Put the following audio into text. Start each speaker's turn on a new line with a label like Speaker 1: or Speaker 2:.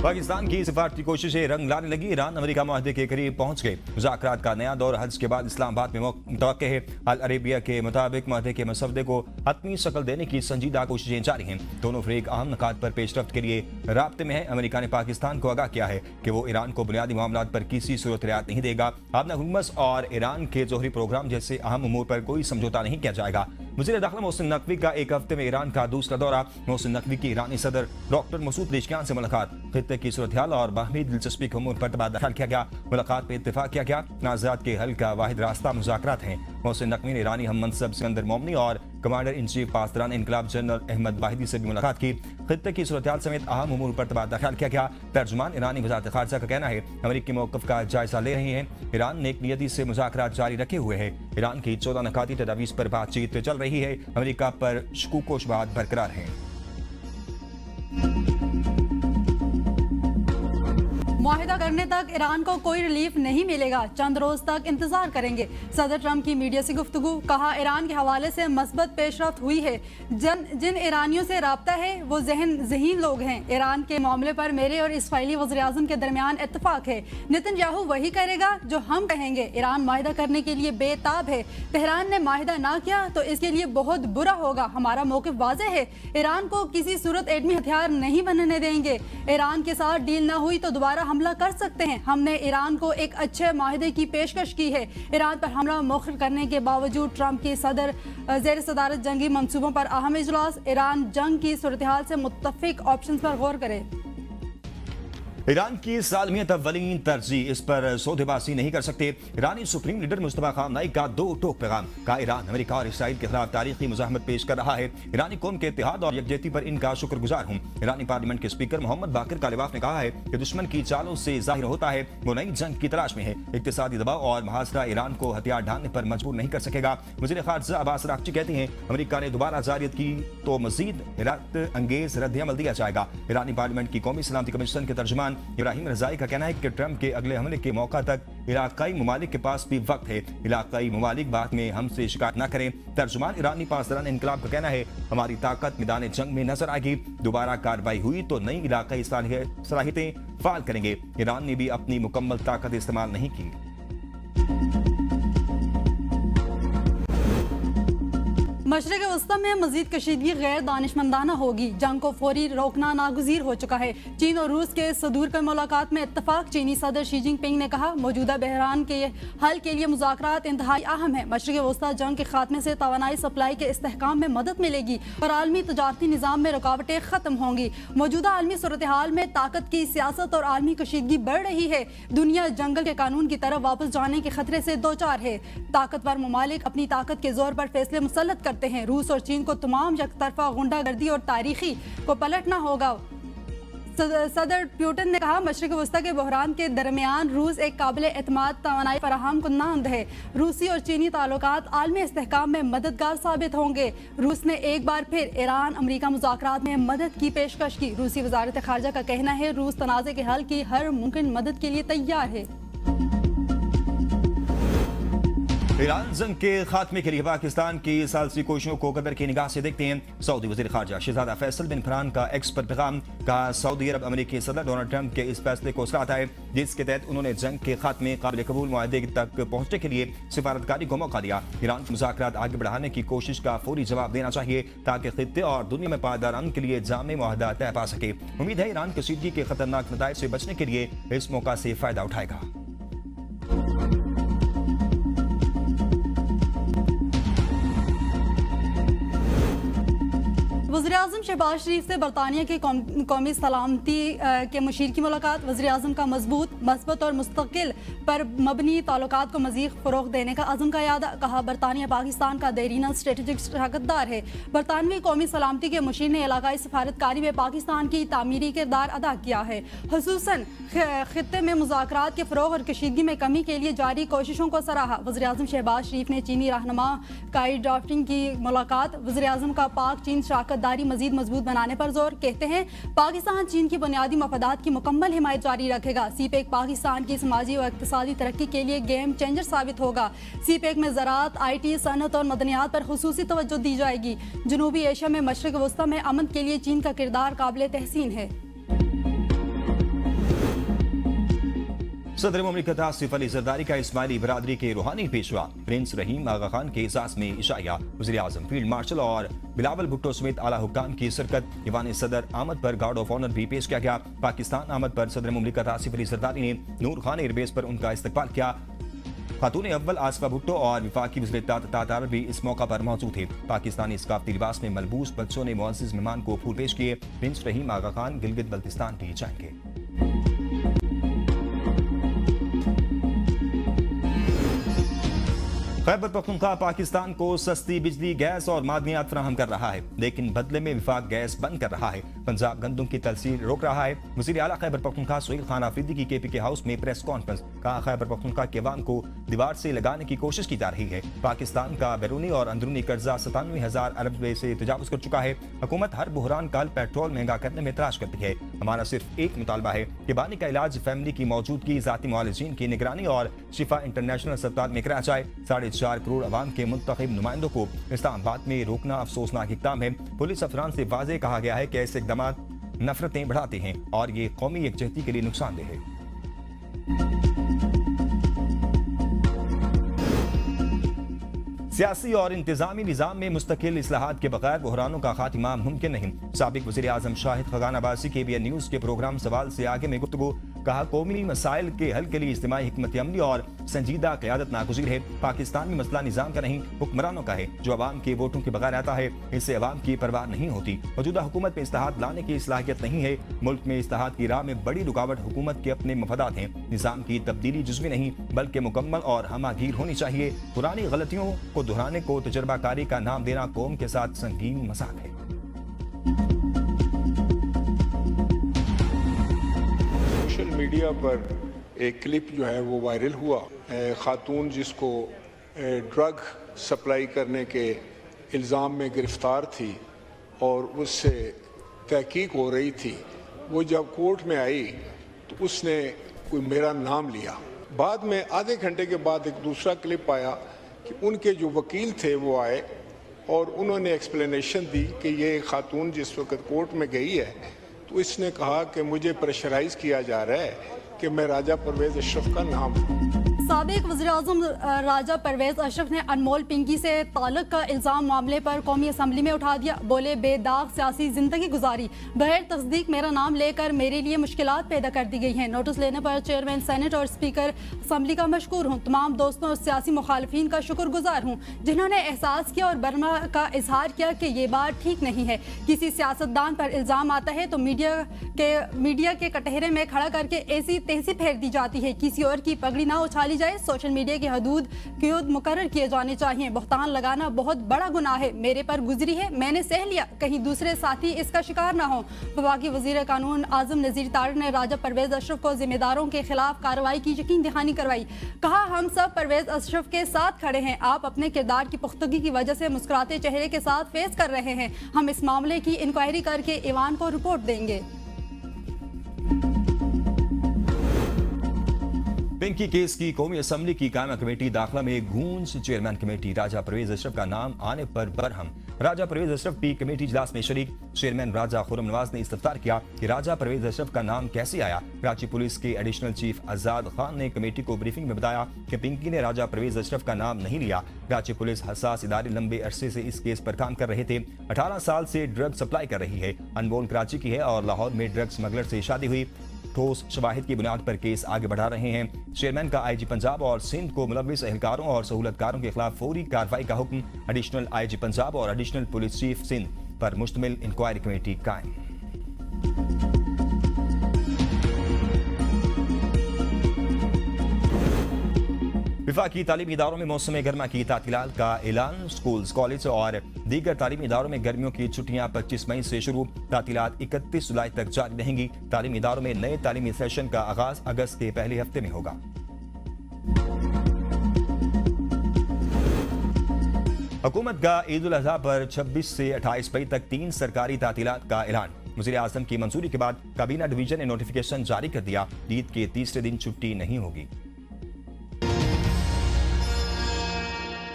Speaker 1: पाकिस्तान की सिफारती कोशिशें रंग लाने लगी। ईरान अमेरिका मुआहदे के करीब पहुंच गए। मुज़ाकरात का नया दौर हज के बाद इस्लामाबाद में मुतवक्के है। अल अरेबिया के मुताबिक मुआहदे के मसवदे को हतमी शक्ल देने की संजीदा कोशिशें जारी हैं। दोनों फरीक अहम नकात पर पेशरफ्त के लिए राब्ते में है। अमेरिका ने पाकिस्तान को आगाह किया है कि वो ईरान को बुनियादी मामलात पर किसी सूरत रियायत नहीं देगा। आपना हुकूमत और ईरान के जोहरी प्रोग्राम जैसे अहम उमूर पर कोई समझौता नहीं किया जाएगा। वज़ीर दाखिला मोहसिन नकवी का एक हफ्ते में ईरान का दूसरा दौरा। मोहसिन नकवी की ईरानी सदर डॉक्टर मसूद पेज़ेश्कियान से मुलाकात। खित्ते की सूरत हाल और बाहमी दिलचस्पी के उमूर पर तबादला ख्याल किया गया। मुलाकात पर इत्तेफाक किया गया तनाज़ात के हल का वाहिद रास्ता मुज़ाकरात हैं। मोहसिन नकवी ने ईरानी हम मनसब सिकंदर मोमनी और कमांडर इन चीफ पासदारान इनकलाब जनरल अहमद वाहिदी से भी मुलाकात की। खित्ते की सूरत हाल समेत अहम उमूर पर तबादला ख्याल किया गया। तर्जुमान ईरानी वज़ारत ख़ारजा का कहना है अमेरिकी मौक़िफ़ का जायजा ले रहे हैं। ईरान नेक नियति से मुज़ाकरात जारी रखे हुए है। ईरान की 14 नकाती तजावीज़ पर बातचीत चल रही है। अमेरिका पर शकूक व शुबहात बरकरार हैं।
Speaker 2: मुआहिदा करने तक ईरान को कोई रिलीफ नहीं मिलेगा। चंद रोज तक इंतजार करेंगे। सदर ट्रंप की मीडिया से गुफ्तगू। कहा ईरान के हवाले से मस्बत पेशरफ्त हुई है। जिन ईरानियों से राब्ता है वो ज़हीन लोग हैं। ईरान के मामले पर मेरे और इसराइली वज़ीर आज़म के दरमियान इत्तफाक है। नेतन्याहू वही करेगा जो हम कहेंगे। ईरान मुआहिदा करने के लिए बेताब है। तेहरान ने मुआहिदा ना किया तो इसके लिए बहुत बुरा होगा। हमारा मौक़िफ़ वाज़ेह है। ईरान को किसी सूरत एटमी हथियार नहीं बनने देंगे। ईरान के साथ डील ना हुई तो दोबारा हमला कर सकते हैं। हमने ईरान को एक अच्छे माहिदे की पेशकश की है। ईरान पर हमला मौखर करने के बावजूद ट्रंप की सदर ज़ेर सदारत जंगी मंसूबों पर अहम इजलास। ईरान जंग की सूरत हाल से मुत्तफिक ऑप्शन पर गौर करे।
Speaker 1: ईरान की सालमियत अव्वलीन तरजीह, इस पर सौदेबाजी नहीं कर सकते। ईरानी सुप्रीम लीडर मुस्तफा खामनेई का दो टोक पैगाम। कहा ईरान अमेरिका और इसराइल के खिलाफ तारीखी मुज़ाहमत पेश कर रहा है। ईरानी कौम के इत्तेहाद और यकजहती पर इनका शुक्रगुजार हूँ। ईरानी पार्लियामेंट के स्पीकर मोहम्मद बाकिर कालिबाफ ने कहा है कि दुश्मन की चालों से जाहिर होता है वो नई जंग की तलाश में है। इक्तिसादी दबाव और मुहासरा ईरान को हथियार ढालने पर मजबूर नहीं कर सकेगा। वज़ीर ख़ारजा अब्बास अराग़ची कहती हैं अमेरिका ने दोबारा जारियत की तो मज़ीद हिरासत अंगेज रद्द-ए-अमल दिया जाएगा। ईरानी पार्लियामेंट की कौमी सलामती कमीशन के तर्जुमान इब्राहिम रज़ाई का कहना है कि ट्रंप के अगले हमले के मौका तक इलाकाई ममालिक के पास भी वक्त है। इलाकाई ममालिक बाद में हमसे शिकायत न करें। तर्जुमान ईरानी पासदारान इनकलाब का कहना है हमारी ताकत मैदान जंग में नजर आएगी। दोबारा कार्रवाई हुई तो नई इलाकाई सलाहियतें फाल करेंगे। ईरान ने भी अपनी मुकम्मल ताकत इस्तेमाल नहीं की।
Speaker 2: मशरिक़ वस्ता में मजीद कशीदगी गैर दानिशमंदाना होगी। जंग को फौरी रोकना नागुज़ीर हो चुका है। चीन और रूस के सदूर पर मुलाकात में इत्तफाक। चीनी सदर शी जिनपिंग ने कहा मौजूदा बहरान के हल के लिए मुज़ाकरात इंतहाई अहम है। मशरिक़ वस्ता जंग के खात्मे से तवानाई सप्लाई के इस्तेहकाम में मदद मिलेगी और आलमी तजारती निज़ाम में रुकावटें खत्म होंगी। मौजूदा आलमी सूरत हाल में ताकत की सियासत और आलमी कशीदगी बढ़ रही है। दुनिया जंगल के कानून की तरफ वापस जाने के खतरे से दो चार है। ताकतवर ममालिक अपनी ताकत के जोर पर फैसले मुसल्लत करते हैं। रूस और चीन को तमाम यकतरफा गुंडागर्दी और तारीखी को पलटना होगा। सदर पुतिन ने कहा मशरिक़ वस्ता के बहरान के दरमियान रूस एक काबिल एतमाद तवानाई फराहम कुन्नंद है। रूसी और चीनी ताल्लुकात आलमी इस्तेहकाम में मददगार साबित होंगे। रूस ने एक बार फिर ईरान अमरीका मुज़ाकरात में मदद की पेशकश की। रूसी वज़ारत ख़ारजा का कहना है रूस तनाज़े के हल की हर मुमकिन मदद के लिए तैयार है।
Speaker 1: ईरान जंग के खात्मे के लिए पाकिस्तान की सालसी कोशिशों को कदर की निगाह से देखते हैं। सऊदी वज़ीर ख़ारजा शहज़ादा फैसल बिन फरहान का एक्स पर पैगाम। कहा सऊदी अरब अमेरिकी सदर डोनाल्ड ट्रंप के इस फैसले को सराहता है जिसके तहत उन्होंने जंग के खात्मे काबिल कबूल मुआहदे तक पहुंचने के लिए सिफारतकारी को मौका दिया। ईरान को मुज़ाकरात आगे बढ़ाने की कोशिश का फौरी जवाब देना चाहिए ताकि खित्ते और दुनिया में पायदार अमन के लिए जामे मुआहदा तय पा सके। उम्मीद है ईरान कशीदगी के खतरनाक नताइज से बचने के लिए इस मौका से फायदा उठाएगा।
Speaker 2: वज़ीर आज़म शहबाज शरीफ से बरतानिया के कौमी सलामती के मुशीर की मुलाकात। वज़ीर आज़म का मजबूत मस्बत और मुस्तकिल पर मबनी ताल्लुकात को मज़ीद फ़रोग़ देने का अज़म का याद। कहा बरतानिया पाकिस्तान का देरीना स्ट्रेटेजिक शराकतदार है। बरतानवी कौमी सलामती के मुशीर ने इलाकाई सफारतकारी में पाकिस्तान की तामीरी किरदार अदा किया है। खुसूसन खित्ते में मुज़ाकरात के फ़रोग़ और कशीदगी में कमी के लिए जारी कोशिशों को सराहा। वज़ीर आज़म शहबाज शरीफ ने चीनी रहनुमा काई ड्राफ्टिंग की मुलाकात। वज़ीर आज़म का पाक चीन शराकतदारी मज़ीद मजबूत बनाने पर जोर। कहते हैं पाकिस्तान चीन की बुनियादी मफादात की मुकम्मल हिमायत जारी रखेगा। सीपेक पाकिस्तान की समाजी और इक़्तिसादी तरक्की के लिए गेम चेंजर साबित होगा। सीपेक में ज़राअत, IT, सनत और मदनियात पर खुसूसी तवज्जो दी जाएगी। जनूबी एशिया में मशरिक़ वस्ता में अमन के लिए चीन का किरदार काबिल तहसीन है।
Speaker 1: सदर मुमलिकत आसिफ अली जरदारी का इस्माइली बरादरी के रूहानी पेशवा प्रिंस रहीम आगा खान के एजाज में इशाया। वज़ीर आज़म, फील्ड मार्शल और बिलावल भुट्टो समेत आला हुक्काम की शिरकत। ईवान सदर आमद पर गार्ड ऑफ ऑनर भी पेश किया गया। पाकिस्तान आमद पर सदर मुमलिकत आसिफ अली जरदारी ने नूर खान एयरबेस पर उनका इस्तकबाल किया। खातून अव्वल आसफा भुट्टो और विफाकी वज़ीर तातार भी इस मौका पर मौजूद थे। पाकिस्तानी सकाफती लिबास में मलबूस बच्चों ने मुअज़्ज़िज़ मेहमान को फूल पेश किए। प्रिंस रहीम आगा खान गिलगित बल्तिस्तान भी जाएंगे। खैबर पख्तूनख्वा पाकिस्तान को सस्ती बिजली, गैस और मादनियात फराहम कर रहा है, लेकिन बदले में विफाक गैस बंद कर रहा है। पंजाब गंदम की तलसील रोक रहा है। वज़ीर आला खैबर पख्तूनख्वा सुहेल खान आफरीदी की KPK हाउस में प्रेस कॉन्फ्रेंस। कहा, खैबर पख्तूनख्वा के अवाम को दीवार से लगाने की कोशिश की जा रही है। पाकिस्तान का बैरूनी और अंदरूनी कर्जा 97,000 अरब रुपए से तजावुज कर चुका है। हुकूमत हर बुहरान काल पेट्रोल महंगा करने में तलाश करती है। हमारा सिर्फ एक मुतालबा है कि बानी का इलाज फैमिली की मौजूदगी, जाती मुआलिजीन की निगरानी और शिफा इंटरनेशनल अस्पताल में कराया जाए। 4.5 करोड़ अवाम के मुंतखब नुमाइंदों को इस्लामाबाद में रोकना अफसोसनाक इक़दाम है। पुलिस अफसरान से वाज़ेह कहा गया है कि ऐसे इक़दाम नफरतें बढ़ाते हैं और ये कौमी यकजहती के लिए नुकसानदेह है। सियासी और इंतजामी निज़ाम में मुस्तकिल इस्लाहात के बगैर बुहरानों का खात्मा मुमकिन नहीं। साबिक वज़ीर आज़म शाहिद खगान अब्बासी KBN न्यूज़ के प्रोग्राम सवाल से आगे में गुफ्तगू। कहा, कौमी मसाइल के हल के लिए इज्तिमाई हिकमत अमली और संजीदा क़यादत नागुज़ीर है। पाकिस्तान में मसला निज़ाम का नहीं, हुक्मरानों का है, जो अवाम के वोटों के बगैर आता है। इससे अवाम की परवाह नहीं होती। मौजूदा हुकूमत में इस्लाहात लाने की सलाहियत नहीं है। मुल्क में इस्लाहात की राह में बड़ी रुकावट हुकूमत के अपने मफादात हैं। निज़ाम की तब्दीली जुज़वी नहीं, बल्कि मुकम्मल और हमागीर होनी चाहिए। पुरानी गलतियों को दोहराने को तजर्बाकारी का नाम देना कौम के साथ संगीन मजाक है।
Speaker 3: सोशल मीडिया पर एक क्लिप जो है वो वायरल हुआ। खातून जिसको ड्रग सप्लाई करने के इल्ज़ाम में गिरफ्तार थी और उससे तहकीक हो रही थी, वो जब कोर्ट में आई तो उसने कोई मेरा नाम लिया। बाद में आधे घंटे के बाद एक दूसरा क्लिप आया कि उनके जो वकील थे वो आए और उन्होंने एक्सप्लेनेशन दी कि ये खातून जिस वक्त कोर्ट में गई है तो इसने कहा कि मुझे प्रेशराइज किया जा रहा है कि मैं राजा परवेज अशरफ का नाम लूं।
Speaker 2: साबिक वज़ीर-ए-आज़म राजा परवेज अशरफ ने अनमोल पिंकी से ताल्लुक का इल्ज़ाम मामले पर कौमी असम्बली में उठा दिया। बोले, बेदाग सियासी जिंदगी गुजारी, बगैर तस्दीक मेरा नाम लेकर मेरे लिए मुश्किलात पैदा कर दी गई हैं। नोटिस लेने पर चेयरमैन सेनेट और स्पीकर असम्बली का मशकूर हूँ। तमाम दोस्तों और सियासी मुखालफिन का शुक्रगुजार हूँ जिन्होंने एहसास किया और बर्मा का इजहार किया कि ये बात ठीक नहीं है। किसी सियासतदान पर इल्ज़ाम आता है तो मीडिया के कटहरे में खड़ा करके ऐसी तेजी फेर दी जाती है। किसी और की पगड़ी ना उछाली जाए। सोशल मीडिया की हदूद मुकर्रर किए जाने चाहिए। बहतान लगाना बहुत बड़ा गुनाह है। मेरे पर गुजरी है, मैंने सह लिया, कहीं दूसरे साथी इसका शिकार ना हो। वफाकी वजीर कानून आजम नज़ीर तारिक ने राजा परवेज अशरफ को जिम्मेदारों के खिलाफ कार्रवाई की यकीन दहानी करवाई। कहा, हम सब परवेज अशरफ के साथ खड़े हैं। आप अपने किरदार की पुख्तगी की वजह से मुस्कुराते चेहरे के साथ फेस कर रहे हैं। हम इस मामले की इंक्वायरी करके ईवान को रिपोर्ट देंगे।
Speaker 1: पिंकी केस की कौमी असम्बली की कायमा कमेटी दाखिला में गूंज। चेयरमैन कमेटी राजा परवेज अशरफ का नाम आने पर बरहम। राजा परवेज अशरफ भी कमेटी इजलास में शरीक। चेयरमैन राजा खुर्रम नवाज ने इस्तफसार किया कि राजा परवेज अशरफ का नाम कैसे आया। कराची पुलिस के एडिशनल चीफ आजाद खान ने कमेटी को ब्रीफिंग में बताया कि पिंकी ने राजा परवेज अशरफ का नाम नहीं लिया। कराची पुलिस हसास इदारे लंबे अरसे से इस केस पर काम कर रहे थे। 18 साल से ड्रग सप्लाई कर रही है। अनमोल कराची की है और लाहौर में ड्रग स्मगलर से शादी हुई। ठोस शवाहिद की बुनियाद पर केस आगे बढ़ा रहे हैं। चेयरमैन का IG पंजाब और सिंध को मुलविस एहलकारों और सहूलतकारों के खिलाफ फौरी कार्रवाई का हुक्म। एडिशनल IG पंजाब और एडिशनल पुलिस चीफ सिंध पर मुश्तमिल इंक्वायरी कमेटी कायम। विफाकी तालीमी इदारों में मौसम गर्मा की तातीलात का ऐलान। स्कूल्स, कॉलेज और दीगर तालीमी इदारों में गर्मियों की छुट्टियां 25 मई से शुरू। तातीलात 31 जुलाई तक जारी रहेंगी। तालीमी इदारों में नए तालीमी सेशन का आगाज अगस्त के पहले हफ्ते में होगा। हुकूमत का ईद उल अज़हा पर 26 से 28 मई तक 3 सरकारी तातीलात का ऐलान। वज़ीर आज़म की मंजूरी के बाद काबीना डिवीजन ने नोटिफिकेशन जारी कर दिया। ईद के तीसरे दिन छुट्टी नहीं होगी।